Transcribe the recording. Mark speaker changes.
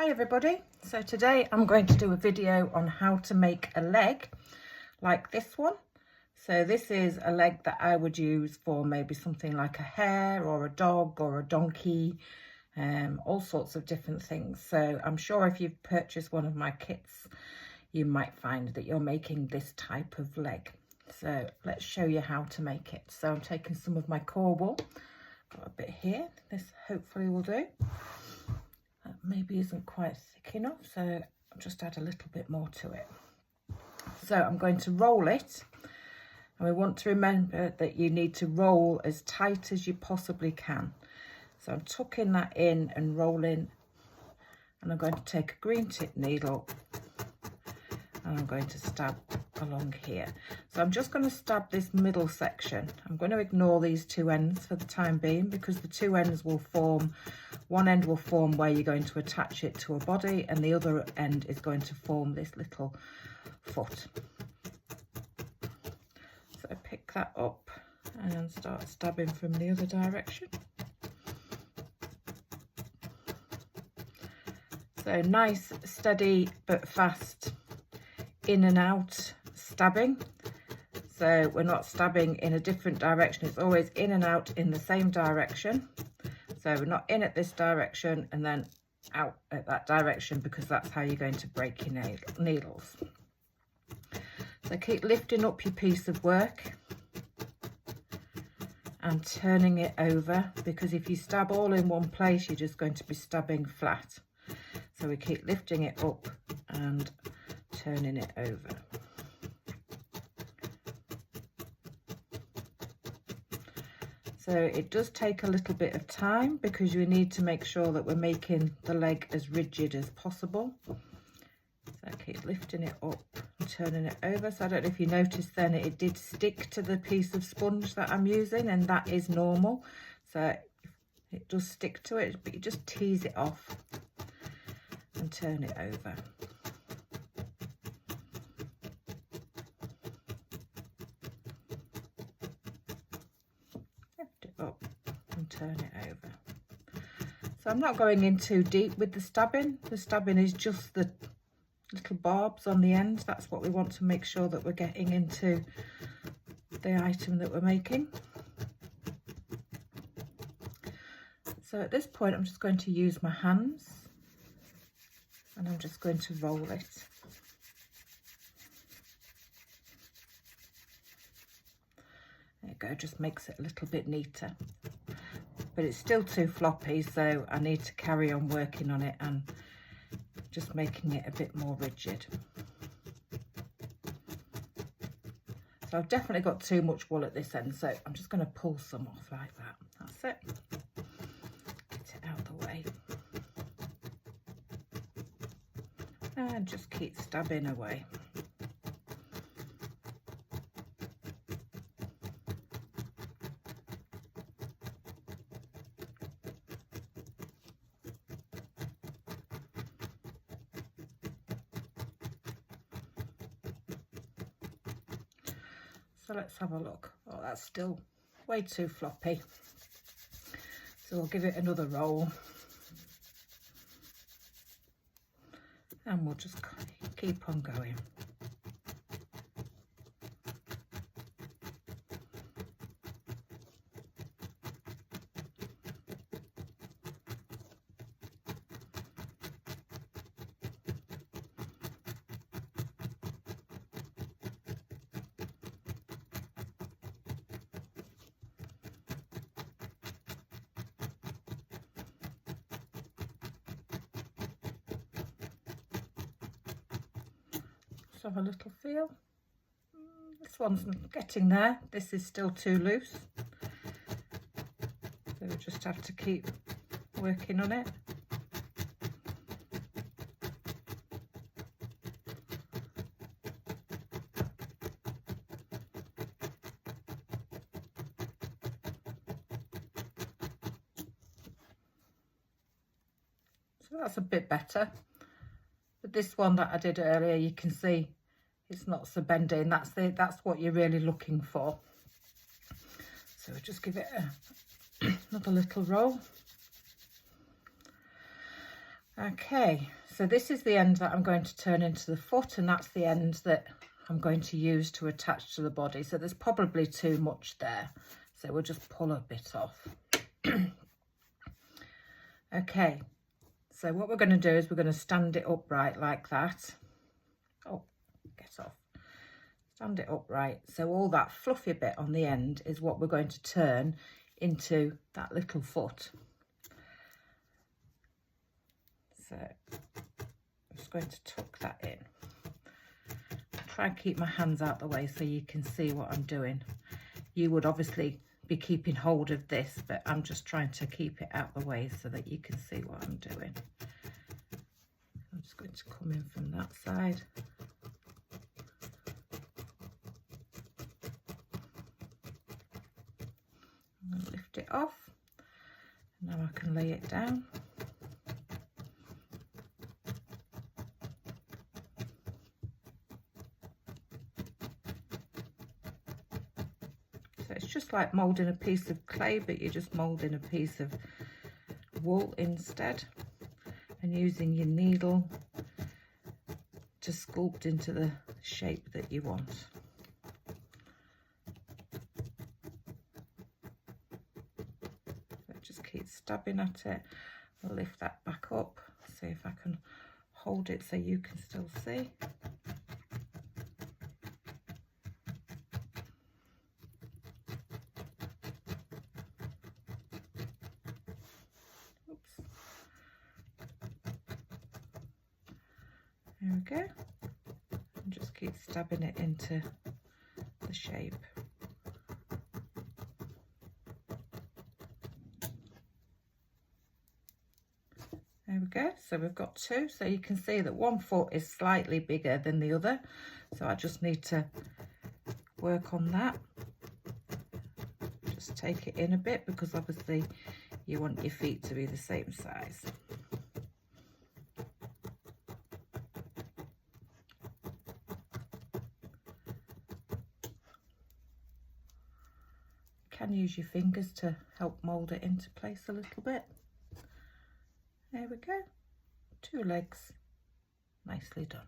Speaker 1: Hi everybody, so today I'm going to do a video on how to make a leg like this one. So this is a leg that I would use for maybe something like a hare or a dog or a donkey, all sorts of different things. So I'm sure if you've purchased one of my kits, you might find that you're making this type of leg. So let's show you how to make it. So I'm taking some of my core wool, got a bit here, this hopefully will do. That maybe isn't quite thick enough, so I'll just add a little bit more to it. So I'm going to roll it, and we want to remember that you need to roll as tight as you possibly can. So I'm tucking that in and rolling, and I'm going to take a green tip needle and I'm going to stab along here. So I'm just going to stab this middle section. I'm going to ignore these two ends for the time being, because the two ends will form, one end will form where you're going to attach it to a body, and the other end is going to form this little foot. So I pick that up and start stabbing from the other direction. So nice, steady but fast in and out stabbing. So we're not stabbing in a different direction, it's always in and out in the same direction. So we're not in at this direction and then out at that direction, because that's how you're going to break your needles. So keep lifting up your piece of work and turning it over, because if you stab all in one place, you're just going to be stabbing flat. So we keep lifting it up and turning it over. So it does take a little bit of time, because you need to make sure that we're making the leg as rigid as possible. So I keep lifting it up and turning it over. So I don't know if you noticed then, it did stick to the piece of sponge that I'm using, and that is normal. So it does stick to it, but you just tease it off and turn it over. Lift it up and turn it over. So I'm not going in too deep with the stabbing. The stabbing is just the little barbs on the end. That's what we want to make sure that we're getting into the item that we're making. So at this point, I'm just going to use my hands, and I'm just going to roll it. There you go, just makes it a little bit neater. But it's still too floppy, so I need to carry on working on it and just making it a bit more rigid. So I've definitely got too much wool at this end, so I'm just going to pull some off like that. That's it. Get it out of the way. And just keep stabbing away. So let's have a look. Oh, that's still way too floppy. So we'll give it another roll. And we'll just keep on going. Have a little feel. This one's getting there. This is still too loose, so we just have to keep working on it. So that's a bit better. But this one that I did earlier, you can see it's not so bendy, and that's what you're really looking for. So we'll just give it another little roll. Okay, so this is the end that I'm going to turn into the foot, and that's the end that I'm going to use to attach to the body. So there's probably too much there, so we'll just pull a bit off. Okay, so what we're going to do is we're going to stand it upright like that. Oh, get off. Stand it upright. So all that fluffy bit on the end is what we're going to turn into that little foot. So I'm just going to tuck that in. Try and keep my hands out the way so you can see what I'm doing. You would obviously be keeping hold of this, but I'm just trying to keep it out the way so that you can see what I'm doing. I'm just going to come in from that side. I'm going to lift it off. Now I can lay it down. So it's just like moulding a piece of clay, but you're just moulding a piece of wool instead, and using your needle to sculpt into the shape that you want. So just keep stabbing at it. I'll lift that back up, see if I can hold it so you can still see. There we go. And just keep stabbing it into the shape. There we go. So we've got two. So you can see that one foot is slightly bigger than the other. So I just need to work on that. Just take it in a bit, because obviously you want your feet to be the same size. Can use your fingers to help mould it into place a little bit. There we go, 2 legs, nicely done.